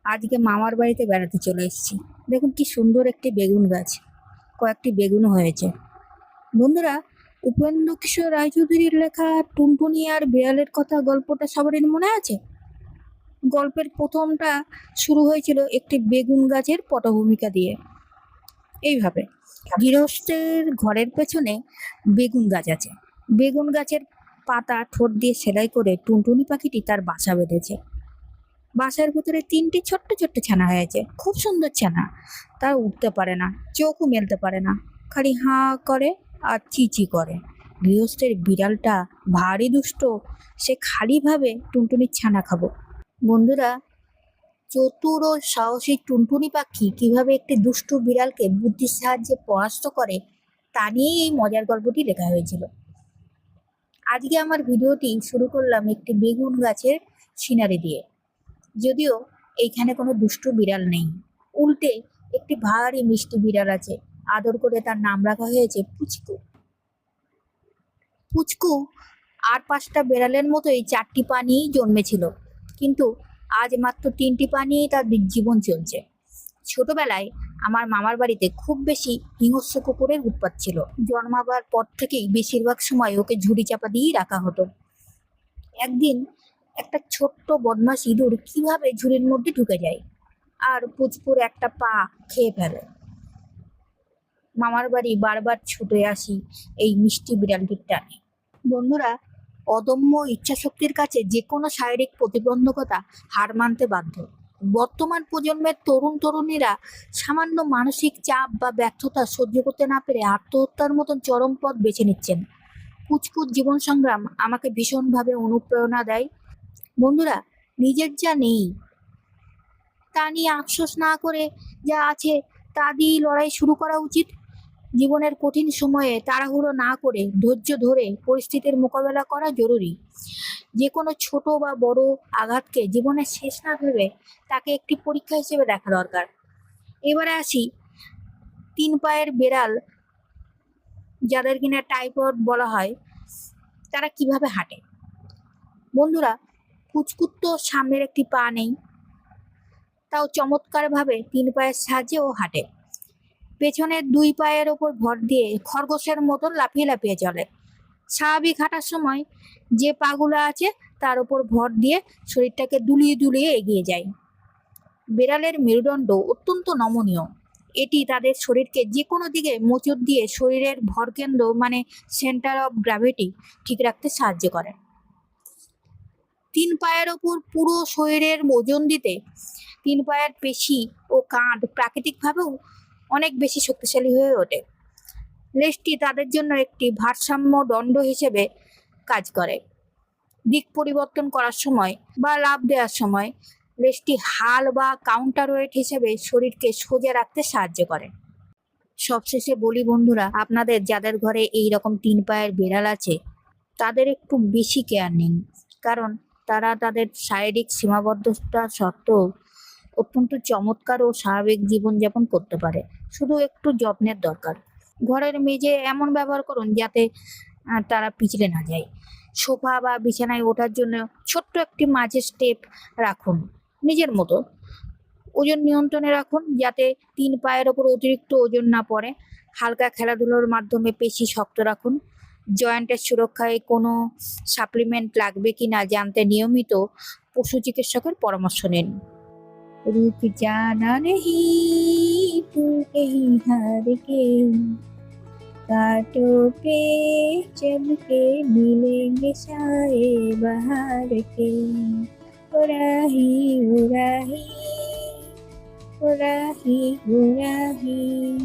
আজকে মামার বাড়িতে বেড়াতে চলে এসেছি। দেখুন কি সুন্দর একটি বেগুন গাছ, কয়েকটি বেগুনও হয়েছে। বন্ধুরা, উপেন্দ্র কিশোর রায়চৌধুরীর লেখা টুনটুনি আর বিড়ালের কথা গল্পটা সবারই মনে আছে। গল্পের প্রথমটা শুরু হয়েছিল একটি বেগুন গাছের পটভূমিকা দিয়ে। এইভাবে গৃহস্থের ঘরের পেছনে বেগুন গাছ আছে। বেগুন গাছের পাতা ঠোঁট দিয়ে সেলাই করে টুনটুনি পাখিটি তার বাসা বেঁধেছে। বাসার ভিতরে 3টি ছোট্ট ছোট্ট ছানা হয়েছে, খুব সুন্দর ছানা। তা উঠতে পারে না, চোখও মেলতে পারে না, খালি হাঁ করে আর চিচি করে। গৃহস্থের বিড়ালটা ভারী দুষ্ট, সে খালি ভাবে টুনটুনির ছানা খাবো। বন্ধুরা, চতুর ও সাহসী টুনটুনি পাখি কিভাবে একটি দুষ্টু বিড়ালকে বুদ্ধির সাহায্যে পরাস্ত করে তা নিয়েই এই মজার গল্পটি লেখা হয়েছিল। আজকে আমার ভিডিওটি শুরু করলাম একটি বেগুন গাছের সিনারি দিয়ে। যদিও এইখানে কোনো দুষ্টু বিড়াল নেই, উল্টে একটি ভারী মিষ্টি বিড়াল আছে। আদর করে তার নাম রাখা হয়েছে পুচকু। পুচকু আর 5টা বিড়ালের মতোই 4টি পা নিয়েই জন্মেছিল, কিন্তু আজ মাত্র 3টি পা নিয়েই তার জীবন চলছে। ছোটবেলায় আমার মামার বাড়িতে খুব বেশি হিংস্র কুকুরের উৎপাত ছিল। জন্মাবার পর থেকেই বেশিরভাগ সময় ওকে ঝুড়ি চাপা দিয়েই রাখা হতো। একদিন একটা ছোট্ট বদমাশ ইঁদুর কিভাবে ঝুড়ির মধ্যে ঢুকে যায় আর পুচকুর একটা পা খেয়ে ফেলে। মামার বাড়ি বারবার ছুটে আসি এই মিষ্টি বিড়ালটির টানে। বন্ধুরা, অদম্য ইচ্ছাশক্তির কাছে যে কোনো শারীরিক প্রতিবন্ধকতা হার মানতে বাধ্য। বর্তমান প্রজন্মের তরুণ তরুণীরা সামান্য মানসিক চাপ বা ব্যর্থতা সহ্য করতে না পেরে আত্মহত্যার মতন চরম পথ বেছে নিচ্ছেন। পুচকুর জীবন সংগ্রাম আমাকে ভীষণভাবে অনুপ্রেরণা দেয়। বন্ধুরা, নিজের যা নেই তা নিয়ে আফসোস না করে যা আছে তা দিয়েই লড়াই শুরু করা উচিত। জীবনের কঠিন সময়ে তাড়াহুড়ো না করে ধৈর্য ধরে পরিস্থিতির মোকাবেলা করা জরুরি। যে কোনো ছোট বা বড় আঘাতকে জীবনের শেষ না ভেবে তাকে একটি পরীক্ষা হিসেবে দেখা দরকার। এবারে আসি 3 পায়ের বেড়াল, যাদের কিনা টাইফয়েড বলা হয়, তারা কিভাবে হাঁটে। বন্ধুরা, পুচকুর তো সামনের একটি পা নেই, তাও চমৎকারভাবে 3 পায়ের সাহায্যে ও হাঁটে। পেছনের 2 পায়ের ওপর ভর দিয়ে খরগোশের মতন লাফিয়ে লাফিয়ে চলে। স্বাভাবিক হাঁটার সময় যে পাগুলো আছে তার উপর ভর দিয়ে শরীরটাকে দুলিয়ে দুলিয়ে এগিয়ে যায়। বিড়ালের মেরুদণ্ড অত্যন্ত নমনীয়। এটি তাদের শরীরকে যে কোনো দিকে মোচড় দিয়ে শরীরের ভরকেন্দ্র মানে সেন্টার অফ গ্র্যাভিটি ঠিক রাখতে সাহায্য করে। 3 পায়ের ওপর পুরো শরীরের ওজন দিতে 3 পায়ের পেশি ও কাঁধ প্রাকৃতিকভাবেও অনেক বেশি শক্তিশালী হয়ে ওঠে। লেজটি তাদের জন্য একটি ভারসাম্য দণ্ড হিসেবে কাজ করে। দিক পরিবর্তন করার সময় বা লাফ দেওয়ার সময় লেজটি হাল বা কাউন্টার ওয়েট হিসেবে শরীরকে সোজা রাখতে সাহায্য করে। সবশেষে বলি বন্ধুরা, আপনাদের যাদের ঘরে এই রকম 3 পায়ের বিড়াল আছে তাদের একটু বেশি কেয়ার নিন, কারণ তারা তাদের শারীরিক সীমাবদ্ধতা সত্ত্বেও অত্যন্ত চমৎকার ও স্বাভাবিক জীবনযাপন করতে পারে। শুধু একটু যত্নের দরকার। ঘরের মেঝে এমন ব্যবহার করুন যাতে তারা পিছলে না যায়। সোফা বা বিছানায় ওঠার জন্য ছোট্ট একটি মাঝে স্টেপ রাখুন। নিজের মতো ওজন নিয়ন্ত্রণে রাখুন যাতে 3 পায়ের ওপর অতিরিক্ত ওজন না পড়ে। হালকা খেলাধুলোর মাধ্যমে পেশি শক্ত রাখুন। জয়েন্টের সুরক্ষায় কোনো সাপ্লিমেন্ট লাগবে কিনা জানতে নিয়মিত পশু চিকিৎসকের পরামর্শ নিন। रुक जाना नहीं तू कहीं हार के, कांटों पे चल के मिलेंगे साए बहार के। उराही उराही उराही उराही।